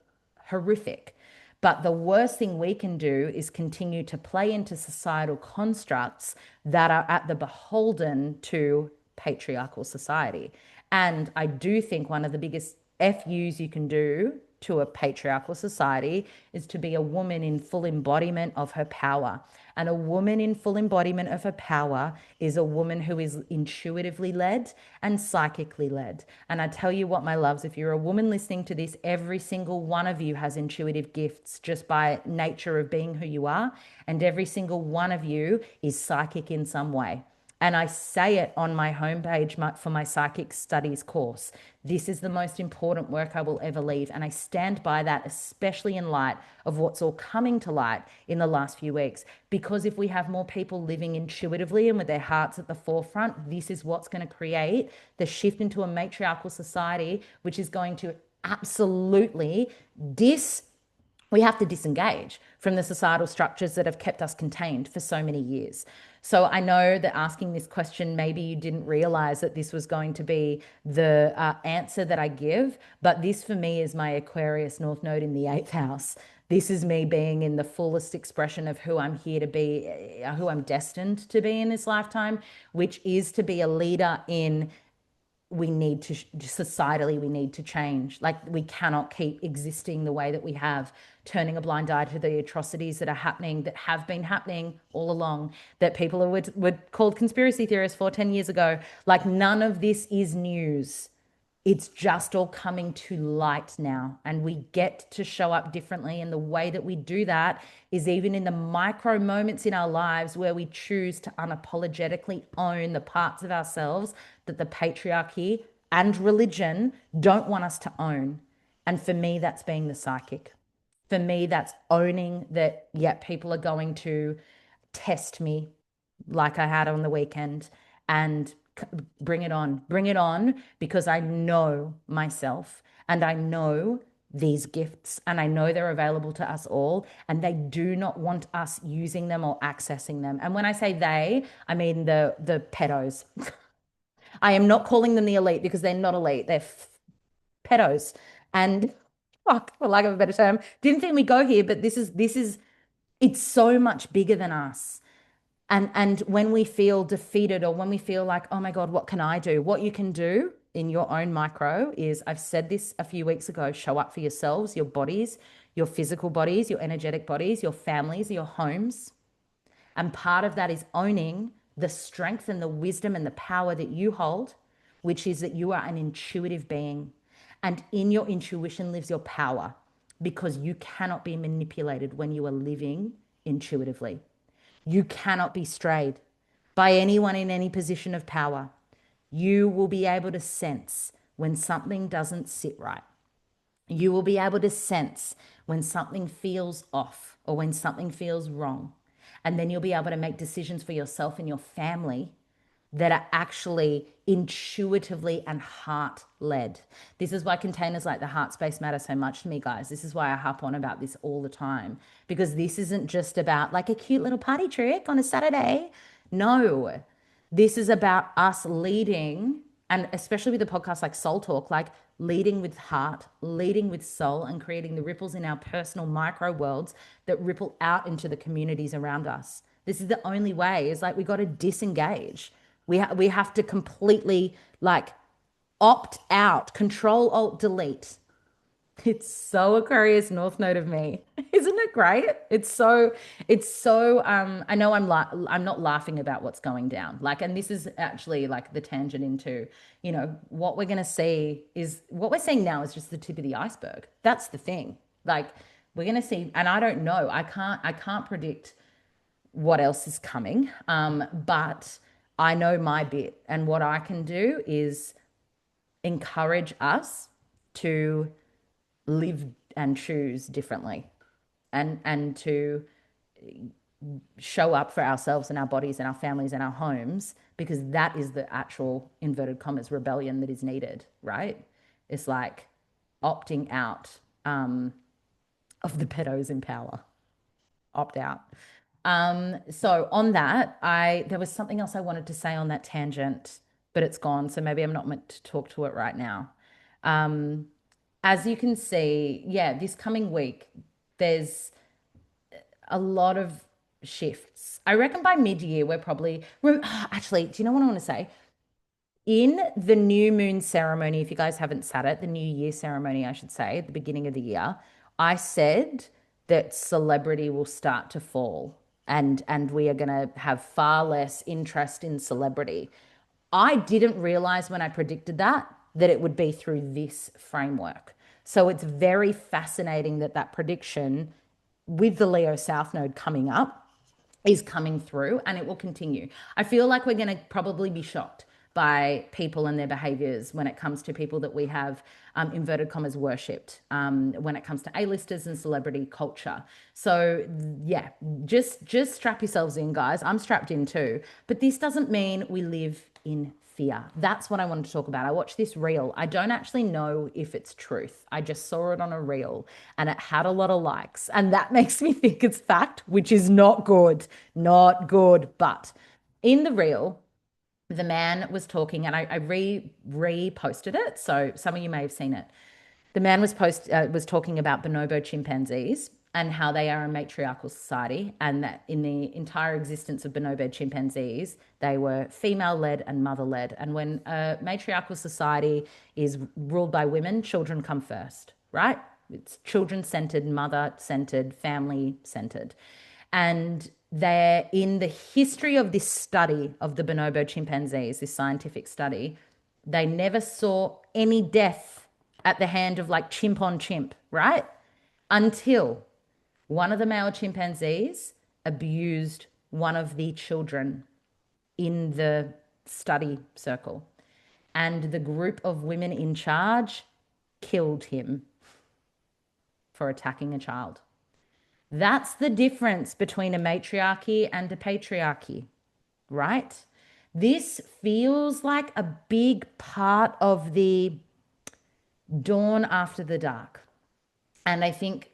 horrific. But the worst thing we can do is continue to play into societal constructs that are at the beholden to patriarchal society. And I do think one of the biggest FUs you can do to a patriarchal society is to be a woman in full embodiment of her power. And a woman in full embodiment of her power is a woman who is intuitively led and psychically led. And I tell you what, my loves, if you're a woman listening to this, every single one of you has intuitive gifts just by nature of being who you are. And every single one of you is psychic in some way. And I say it on my homepage for my psychic studies course. This is the most important work I will ever leave. And I stand by that, especially in light of what's all coming to light in the last few weeks. Because if we have more people living intuitively and with their hearts at the forefront, this is what's going to create the shift into a matriarchal society, which is going to absolutely we have to disengage from the societal structures that have kept us contained for so many years. So I know that asking this question, maybe you didn't realize that this was going to be the answer that I give, but this for me is my Aquarius North Node in the eighth house. This is me being in the fullest expression of who I'm here to be, who I'm destined to be in this lifetime, which is to be a leader in we need to societally we need to change. Like we cannot keep existing the way that we have, turning a blind eye to the atrocities that are happening, that have been happening all along, that people were called conspiracy theorists 10 years ago. Like none of this is news. It's just all coming to light now, and we get to show up differently. And the way that we do that is even in the micro moments in our lives where we choose to unapologetically own the parts of ourselves that the patriarchy and religion don't want us to own. And for me, that's being the psychic. For me, that's owning that, yeah, people are going to test me like I had on the weekend and bring it on, because I know myself and I know these gifts and I know they're available to us all, and they do not want us using them or accessing them. And when I say they, I mean the pedos. I am not calling them the elite because they're not elite. They're pedos. And fuck, for lack of a better term, didn't think we go here, but this is it's so much bigger than us. And when we feel defeated or when we feel like, oh my God, what can I do? What you can do in your own micro is, I've said this a few weeks ago, show up for yourselves, your bodies, your physical bodies, your energetic bodies, your families, your homes. And part of that is owning the strength and the wisdom and the power that you hold, which is that you are an intuitive being. And in your intuition lives your power, because you cannot be manipulated when you are living intuitively. You cannot be strayed by anyone in any position of power. You will be able to sense when something doesn't sit right. You will be able to sense when something feels off or when something feels wrong. And then you'll be able to make decisions for yourself and your family that are actually intuitively and heart led. This is why containers like the heart space matter so much to me, guys. This is why I harp on about this all the time, because this isn't just about like a cute little party trick on a Saturday. No, this is about us leading, and especially with a podcast like Soul Talk, like leading with heart, leading with soul, and creating the ripples in our personal micro worlds that ripple out into the communities around us. This is the only way. Is like we got to disengage. We have to completely like opt out, control alt delete. It's so Aquarius North Node of me. Isn't it great? It's so I know I'm not laughing about what's going down. Like, and this is actually like the tangent into, what we're gonna see is what we're seeing now is just the tip of the iceberg. That's the thing. Like we're gonna see, and I don't know. I can't predict what else is coming. But I know my bit, and what I can do is encourage us to live and choose differently, and to show up for ourselves and our bodies and our families and our homes, because that is the actual inverted commas rebellion that is needed, right? It's like opting out of the pedos in power. Opt out. So on that, I there was something else I wanted to say on that tangent, but it's gone. So maybe I'm not meant to talk to it right now. Um, as you can see, yeah, this coming week, there's a lot of shifts. I reckon by mid-year, we're probably actually, do you know what I want to say? In the new moon ceremony, if you guys haven't sat it, the new year ceremony, I should say, at the beginning of the year, I said that celebrity will start to fall and we are going to have far less interest in celebrity. I didn't realize when I predicted that it would be through this framework. So it's very fascinating that that prediction with the Leo South Node coming up is coming through and it will continue. I feel like we're going to probably be shocked by people and their behaviors when it comes to people that we have inverted commas worshipped when it comes to A-listers and celebrity culture. So yeah, just strap yourselves in, guys. I'm strapped in too, but this doesn't mean we live in fear. That's what I wanted to talk about. I watched this reel. I don't actually know if it's truth. I just saw it on a reel and it had a lot of likes. And that makes me think it's fact, which is not good. Not good. But in the reel, the man was talking and I reposted it. So some of you may have seen it. The man was talking about bonobo chimpanzees and how they are a matriarchal society, and that in the entire existence of bonobo chimpanzees, they were female-led and mother-led. And when a matriarchal society is ruled by women, children come first, right? It's children-centered, mother-centered, family-centered. And they're in the history of this study of the bonobo chimpanzees, this scientific study, they never saw any death at the hand of like chimp on chimp, right? Until one of the male chimpanzees abused one of the children in the study circle. And the group of women in charge killed him for attacking a child. That's the difference between a matriarchy and a patriarchy, right? This feels like a big part of the dawn after the dark. And I think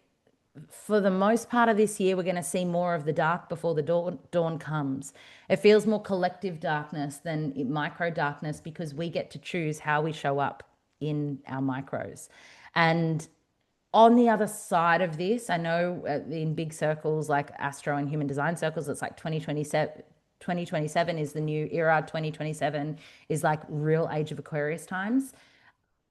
for the most part of this year, we're going to see more of the dark before the dawn comes. It feels more collective darkness than micro darkness because we get to choose how we show up in our micros. And on the other side of this, I know in big circles like astro and human design circles, it's like 2027 is the new era. 2027 is like real age of Aquarius times.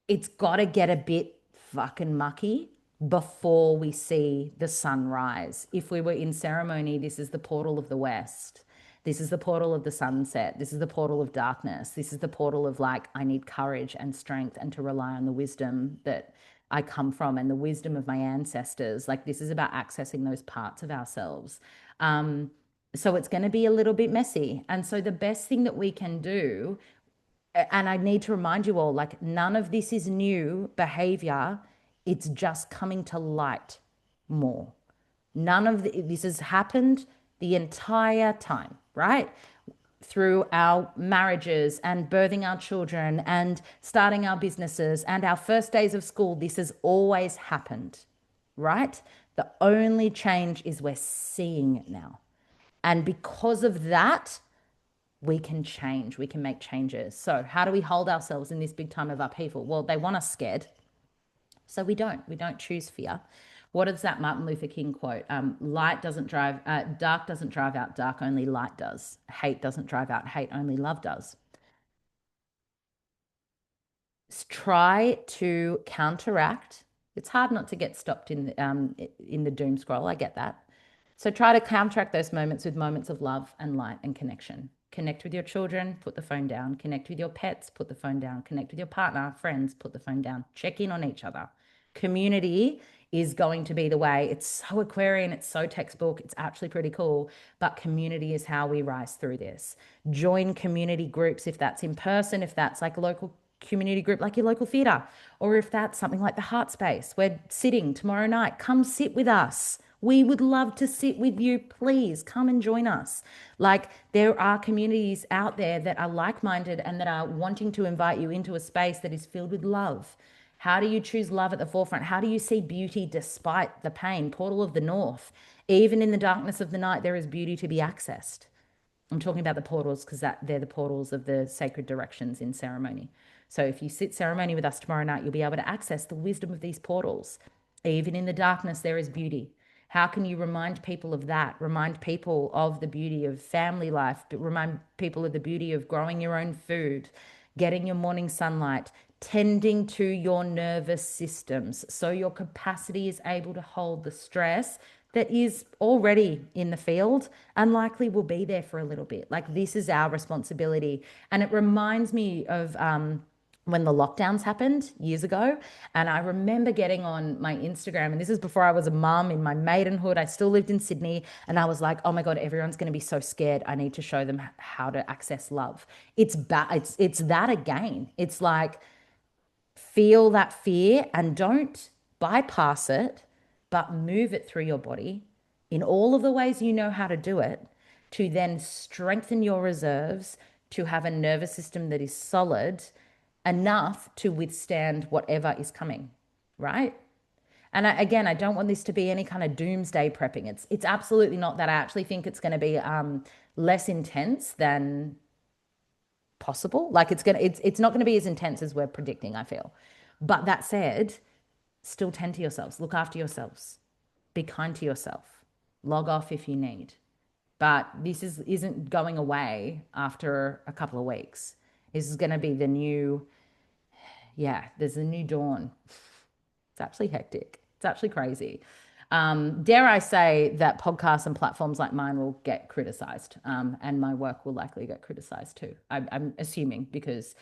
It's got to get a bit fucking mucky before we see the sunrise. If we were in ceremony, this is the portal of the West. This is the portal of the sunset. This is the portal of darkness. This is the portal of like, I need courage and strength and to rely on the wisdom that I come from and the wisdom of my ancestors. Like, this is about accessing those parts of ourselves. So it's going to be a little bit messy. And so the best thing that we can do, and I need to remind you all, like, none of this is new behavior. It's just coming to light more. None of this has happened the entire time, right? Through our marriages and birthing our children and starting our businesses and our first days of school. This has always happened, right? The only change is we're seeing it now. And because of that, we can change, we can make changes. So how do we hold ourselves in this big time of upheaval? Well, they want us scared. So we don't choose fear. What is that Martin Luther King quote? Dark doesn't drive out dark, only light does. Hate doesn't drive out hate, only love does. Try to counteract. It's hard not to get stopped in the doom scroll. I get that. So try to counteract those moments with moments of love and light and connection. Connect with your children, put the phone down. Connect with your pets, put the phone down. Connect with your partner, friends, put the phone down. Check in on each other. Community is going to be the way. It's so Aquarian, it's so textbook, it's actually pretty cool, but community is how we rise through this. Join community groups if that's in person, if that's like a local community group like your local theatre, or if that's something like the Heart Space. We're sitting tomorrow night. Come sit with us. We would love to sit with you. Please come and join us. Like, there are communities out there that are like-minded and that are wanting to invite you into a space that is filled with love. How do you choose love at the forefront? How do you see beauty despite the pain? Portal of the North. Even in the darkness of the night, there is beauty to be accessed. I'm talking about the portals because they're the portals of the sacred directions in ceremony. So if you sit ceremony with us tomorrow night, you'll be able to access the wisdom of these portals. Even in the darkness, there is beauty. How can you remind people of that? Remind people of the beauty of family life, but remind people of the beauty of growing your own food, getting your morning sunlight, tending to your nervous systems so your capacity is able to hold the stress that is already in the field and likely will be there for a little bit. Like this is our responsibility. And it reminds me of when the lockdowns happened years ago. And I remember getting on my Instagram, and this is before I was a mum in my maidenhood. I still lived in Sydney, and I was like, oh my God, everyone's going to be so scared. I need to show them how to access love. It's that again. It's like, feel that fear and don't bypass it, but move it through your body in all of the ways you know how to do it to then strengthen your reserves, to have a nervous system that is solid enough to withstand whatever is coming, right? And again, I don't want this to be any kind of doomsday prepping. It's absolutely not that. I actually think it's going to be less intense than possible. Like it's not gonna be as intense as we're predicting, I feel. But that said, still tend to yourselves, look after yourselves, be kind to yourself, log off if you need. But this isn't going away after a couple of weeks. This is gonna be the new, yeah, there's a new dawn. It's actually hectic. It's actually crazy. Dare I say that podcasts and platforms like mine will get criticized, and my work will likely get criticized too. I'm assuming because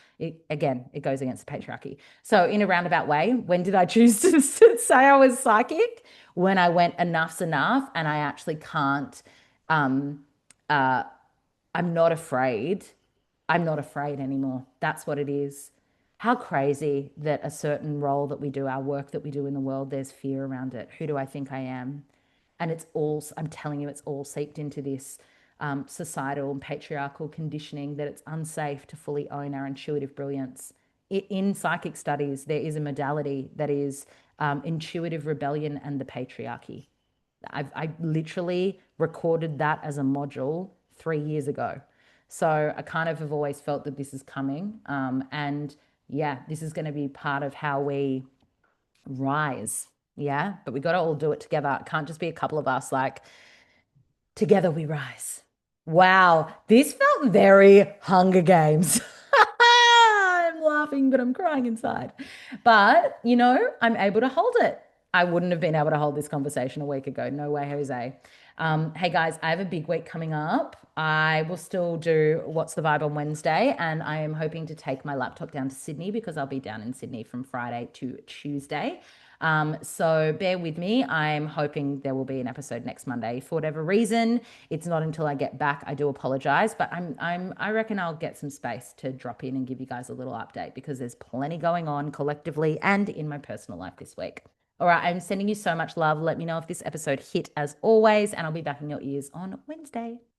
again, it goes against the patriarchy. So, in a roundabout way, when did I choose to say I was psychic? When I went enough's enough, and I actually can't. Um, uh, I'm not afraid. I'm not afraid anymore. That's what it is. How crazy that a certain role that we do, our work that we do in the world, there's fear around it. Who do I think I am? And it's all, I'm telling you, it's all seeped into this societal and patriarchal conditioning that it's unsafe to fully own our intuitive brilliance. In psychic studies, there is a modality that is intuitive rebellion and the patriarchy. I literally recorded that as a module 3 years ago. So I kind of have always felt that this is coming. And yeah, this is going to be part of how we rise. Yeah. But we got to all do it together. It can't just be a couple of us like, together we rise. Wow. This felt very Hunger Games. I'm laughing, but I'm crying inside. But, I'm able to hold it. I wouldn't have been able to hold this conversation a week ago. No way, Jose. Hey guys, I have a big week coming up. I will still do What's the Vibe on Wednesday, and I am hoping to take my laptop down to Sydney because I'll be down in Sydney from Friday to Tuesday. So bear with me. I'm hoping there will be an episode next Monday. For whatever reason, it's not until I get back. I do apologize, but I reckon I'll get some space to drop in and give you guys a little update because there's plenty going on collectively and in my personal life this week. All right, I'm sending you so much love. Let me know if this episode hit as always, and I'll be back in your ears on Wednesday.